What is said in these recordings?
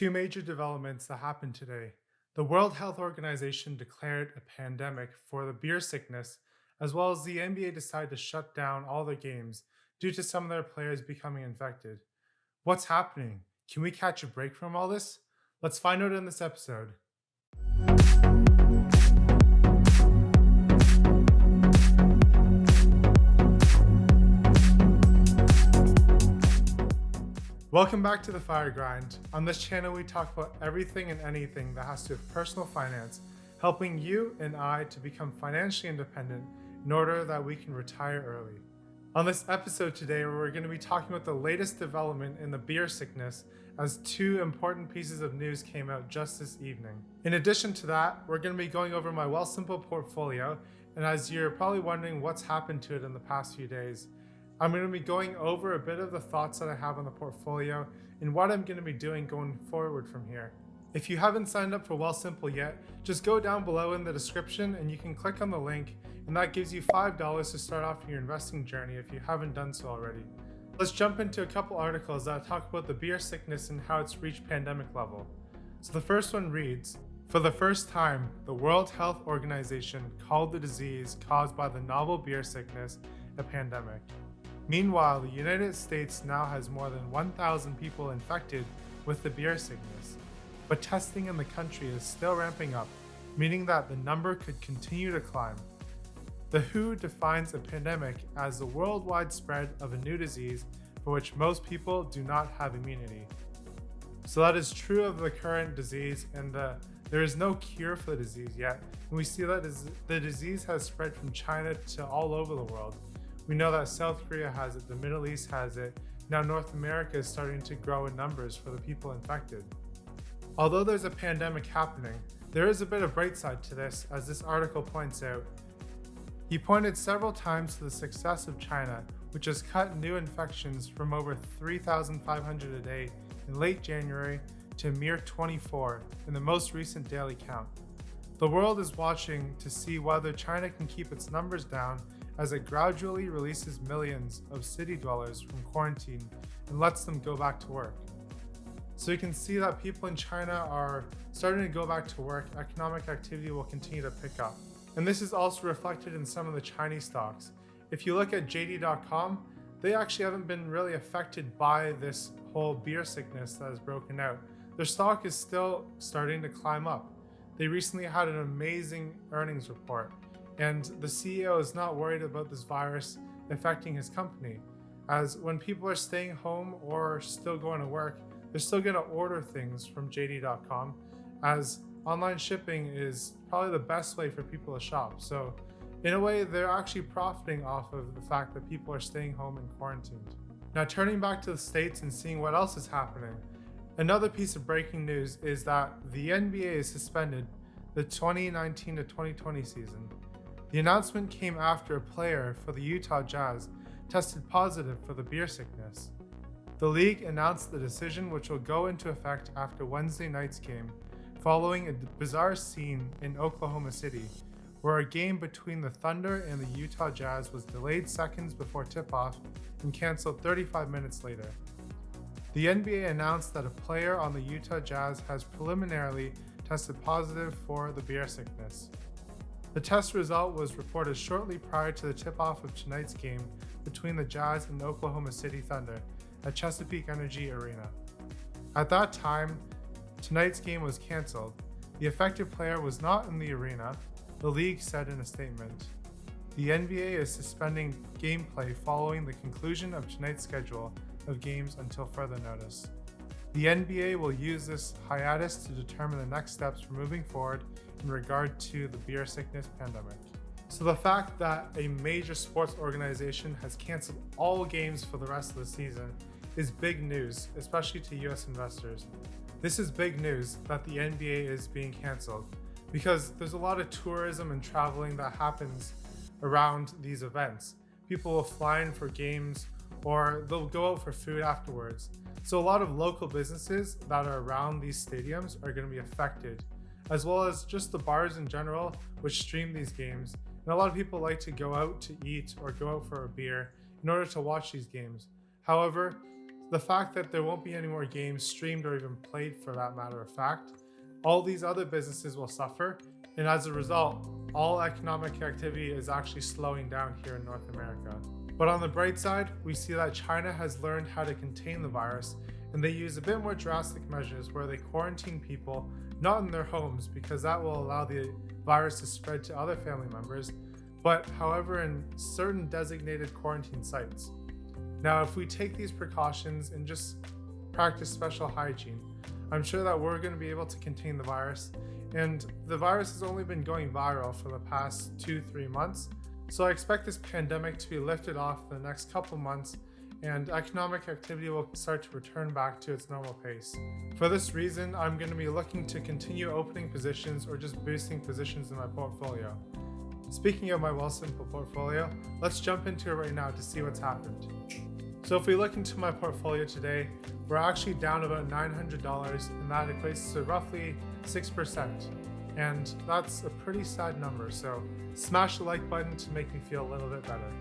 Two major developments that happened today. The World Health Organization declared a pandemic for the beer sickness, as well as the NBA decided to shut down all their games due to some of their players becoming infected. What's happening? Can we catch a break from all this? Let's find out in this episode. Welcome back to the Fire Grind. On this channel, we talk about everything and anything that has to do with personal finance, helping you and I to become financially independent in order that we can retire early. On this episode today, we're going to be talking about the latest development in the beer sickness as two important pieces of news came out just this evening. In addition to that, we're going to be going over my Wealthsimple portfolio, and as you're probably wondering what's happened to it in the past few days, I'm going to be going over a bit of the thoughts that I have on the portfolio and what I'm going to be doing going forward from here. If you haven't signed up for Wealthsimple yet, just go down below in the description and you can click on the link, and that gives you $5 to start off your investing journey if you haven't done so already. Let's jump into a couple articles that talk about the beer sickness and how it's reached pandemic level. So the first one reads, "For the first time, the World Health Organization called the disease caused by the novel beer sickness a pandemic." Meanwhile, the United States now has more than 1,000 people infected with the beer sickness, but testing in the country is still ramping up, meaning that the number could continue to climb. The WHO defines a pandemic as the worldwide spread of a new disease for which most people do not have immunity. So that is true of the current disease, and there is no cure for the disease yet, and we see that the disease has spread from China to all over the world. We know that South Korea has it, the Middle East has it, now North America is starting to grow in numbers for the people infected. Although there's a pandemic happening, there is a bit of bright side to this, as this article points out. He pointed several times to the success of China, which has cut new infections from over 3,500 a day in late January to a mere 24 in the most recent daily count. The world is watching to see whether China can keep its numbers down as it gradually releases millions of city dwellers from quarantine and lets them go back to work. So you can see that people in China are starting to go back to work. Economic activity will continue to pick up. And this is also reflected in some of the Chinese stocks. If you look at JD.com, they actually haven't been really affected by this whole beer sickness that has broken out. Their stock is still starting to climb up. They recently had an amazing earnings report, and the CEO is not worried about this virus affecting his company, as when people are staying home or still going to work, they're still going to order things from JD.com, as online shipping is probably the best way for people to shop. So in a way, they're actually profiting off of the fact that people are staying home and quarantined. Now, turning back to the States and seeing what else is happening, another piece of breaking news is that the NBA has suspended the 2019 to 2020 season. The announcement came after a player for the Utah Jazz tested positive for the beer sickness. The league announced the decision, which will go into effect after Wednesday night's game, following a bizarre scene in Oklahoma City, where a game between the Thunder and the Utah Jazz was delayed seconds before tip-off and canceled 35 minutes later. The NBA announced that a player on the Utah Jazz has preliminarily tested positive for the beer sickness. The test result was reported shortly prior to the tip-off of tonight's game between the Jazz and Oklahoma City Thunder at Chesapeake Energy Arena. At that time, tonight's game was canceled. The affected player was not in the arena, the league said in a statement. The NBA is suspending gameplay following the conclusion of tonight's schedule of games until further notice. The NBA will use this hiatus to determine the next steps for moving forward in regard to the beer sickness pandemic. So the fact that a major sports organization has canceled all games for the rest of the season is big news, especially to US investors. This is big news that the NBA is being canceled, because there's a lot of tourism and traveling that happens around these events. People will fly in for games, or they'll go out for food afterwards. So a lot of local businesses that are around these stadiums are going to be affected, as well as just the bars in general, which stream these games. And a lot of people like to go out to eat or go out for a beer in order to watch these games. However, the fact that there won't be any more games streamed or even played for that matter of fact, all these other businesses will suffer, and as a result, all economic activity is actually slowing down here in North America. But on the bright side, we see that China has learned how to contain the virus, and they use a bit more drastic measures where they quarantine people not in their homes because that will allow the virus to spread to other family members, but however in certain designated quarantine sites. Now, if we take these precautions and just practice special hygiene, I'm sure that we're going to be able to contain the virus, and the virus has only been going viral for the past 2-3 months, so I expect this pandemic to be lifted off in the next couple months and economic activity will start to return back to its normal pace. For this reason, I'm going to be looking to continue opening positions or just boosting positions in my portfolio. Speaking of my Wealthsimple portfolio, let's jump into it right now to see what's happened. So if we look into my portfolio today, we're actually down about $900, and that equates to roughly 6%. And that's a pretty sad number, so smash the like button to make me feel a little bit better.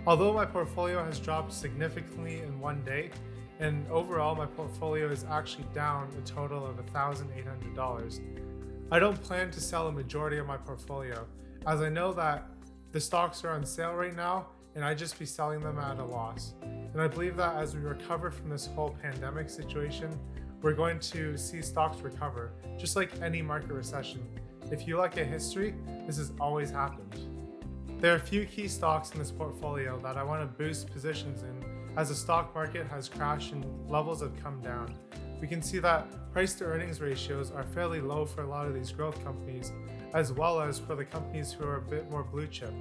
Although my portfolio has dropped significantly in one day, and overall my portfolio is actually down a total of $1,800, I don't plan to sell a majority of my portfolio, as I know that the stocks are on sale right now and I'd just be selling them at a loss. And I believe that as we recover from this whole pandemic situation, we're going to see stocks recover, just like any market recession. If you look at history, this has always happened. There are a few key stocks in this portfolio that I want to boost positions in as the stock market has crashed and levels have come down. We can see that price to earnings ratios are fairly low for a lot of these growth companies, as well as for the companies who are a bit more blue chip.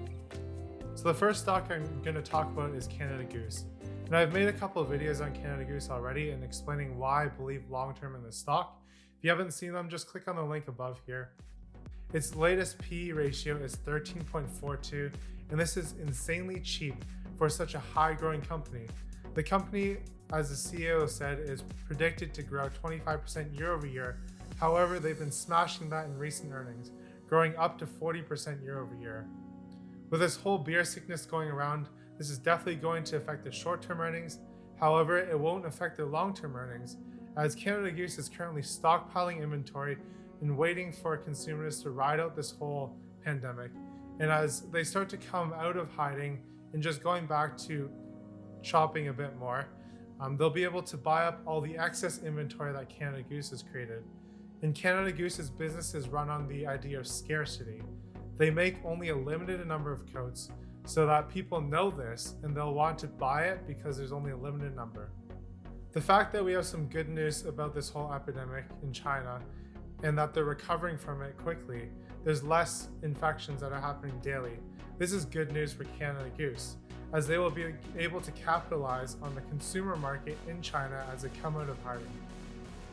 So the first stock I'm going to talk about is Canada Goose. And I've made a couple of videos on Canada Goose already and explaining why I believe long-term in this stock. If you haven't seen them, just click on the link above here. Its latest PE ratio is 13.42, and this is insanely cheap for such a high-growing company. The company, as the CEO said, is predicted to grow 25% year over year. However, they've been smashing that in recent earnings, growing up to 40% year over year. With this whole beer sickness going around, this is definitely going to affect the short-term earnings. However, it won't affect the long-term earnings, as Canada Goose is currently stockpiling inventory and waiting for consumers to ride out this whole pandemic. And as they start to come out of hiding and just going back to shopping a bit more, they'll be able to buy up all the excess inventory that Canada Goose has created. And Canada Goose's business is run on the idea of scarcity. They make only a limited number of coats so that people know this and they'll want to buy it because there's only a limited number. The fact that we have some good news about this whole epidemic in China and that they're recovering from it quickly, there's less infections that are happening daily. This is good news for Canada Goose, as they will be able to capitalize on the consumer market in China as they come out of hiding.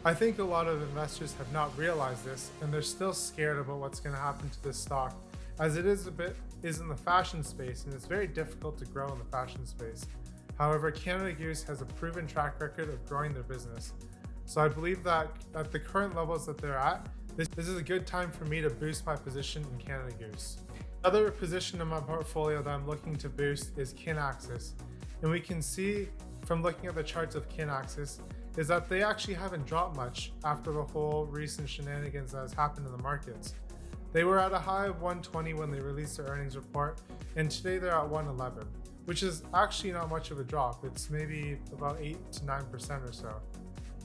I think a lot of investors have not realized this, and they're still scared about what's going to happen to this stock, as it is in the fashion space, and it's very difficult to grow in the fashion space. However, Canada Goose has a proven track record of growing their business. So I believe that at the current levels that they're at, this is a good time for me to boost my position in Canada Goose. Another position in my portfolio that I'm looking to boost is Kinaxis. And we can see from looking at the charts of Kinaxis is that they actually haven't dropped much after the whole recent shenanigans that has happened in the markets. They were at a high of 120 when they released their earnings report, and today they're at 111, which is actually not much of a drop. It's maybe about 8 to 9% or so.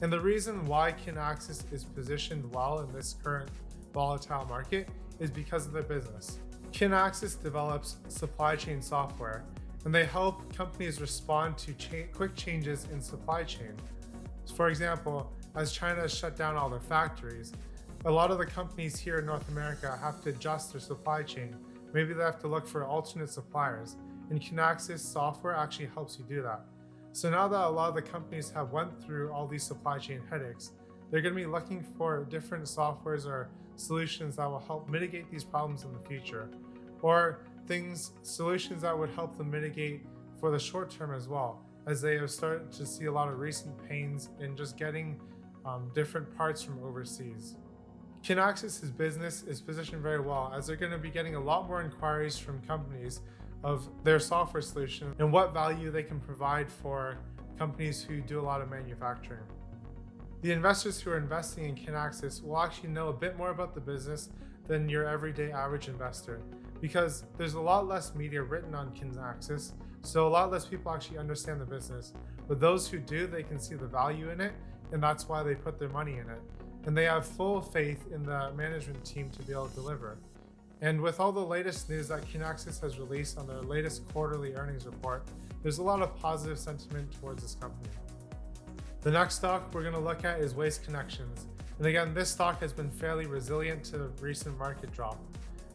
And the reason why Kinaxis is positioned well in this current volatile market is because of their business. Kinaxis develops supply chain software, and they help companies respond to quick changes in supply chain. For example, as China has shut down all their factories, a lot of the companies here in North America have to adjust their supply chain. Maybe they have to look for alternate suppliers, and Kinaxis software actually helps you do that. So now that a lot of the companies have went through all these supply chain headaches, they're going to be looking for different softwares or solutions that will help mitigate these problems in the future, or solutions that would help them mitigate for the short term as well, as they have started to see a lot of recent pains in just getting different parts from overseas. Kinaxis' business is positioned very well, as they're going to be getting a lot more inquiries from companies of their software solution and what value they can provide for companies who do a lot of manufacturing. The investors who are investing in Kinaxis will actually know a bit more about the business than your everyday average investor, because there's a lot less media written on Kinaxis, so a lot less people actually understand the business. But those who do, they can see the value in it, and that's why they put their money in it. And they have full faith in the management team to be able to deliver. And with all the latest news that Kinaxis has released on their latest quarterly earnings report, there's a lot of positive sentiment towards this company. The next stock we're going to look at is Waste Connections. And again, this stock has been fairly resilient to the recent market drop.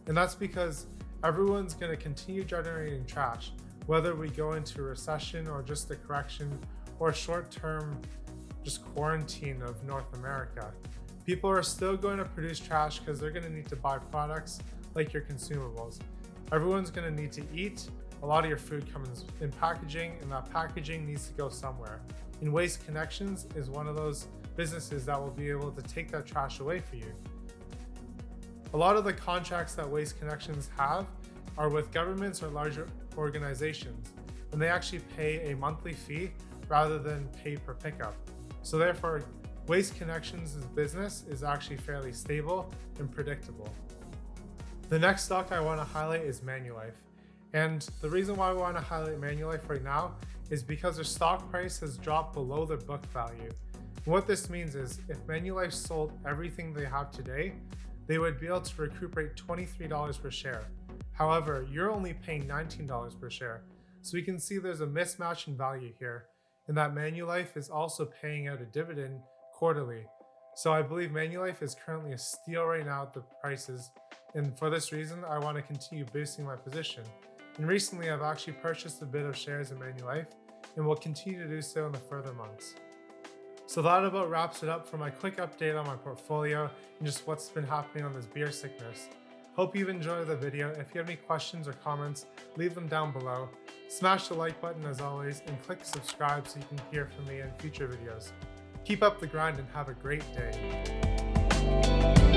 And that's because everyone's going to continue generating trash, whether we go into a recession or just a correction or short-term just quarantine of North America. People are still going to produce trash because they're going to need to buy products like your consumables. Everyone's going to need to eat. A lot of your food comes in packaging, and that packaging needs to go somewhere. And Waste Connections is one of those businesses that will be able to take that trash away for you. A lot of the contracts that Waste Connections have are with governments or larger organizations, and they actually pay a monthly fee rather than pay per pickup. So therefore, Waste Connections' business is actually fairly stable and predictable. The next stock I want to highlight is Manulife. And the reason why I want to highlight Manulife right now is because their stock price has dropped below their book value. And what this means is if Manulife sold everything they have today, they would be able to recuperate $23 per share. However, you're only paying $19 per share. So we can see there's a mismatch in value here, and that Manulife is also paying out a dividend quarterly. So I believe Manulife is currently a steal right now at the prices, and for this reason, I want to continue boosting my position. And recently, I've actually purchased a bit of shares in Manulife, and will continue to do so in the further months. So that about wraps it up for my quick update on my portfolio and just what's been happening on this beer sickness. Hope you've enjoyed the video. If you have any questions or comments, leave them down below. Smash the like button as always, and click subscribe so you can hear from me in future videos. Keep up the grind and have a great day.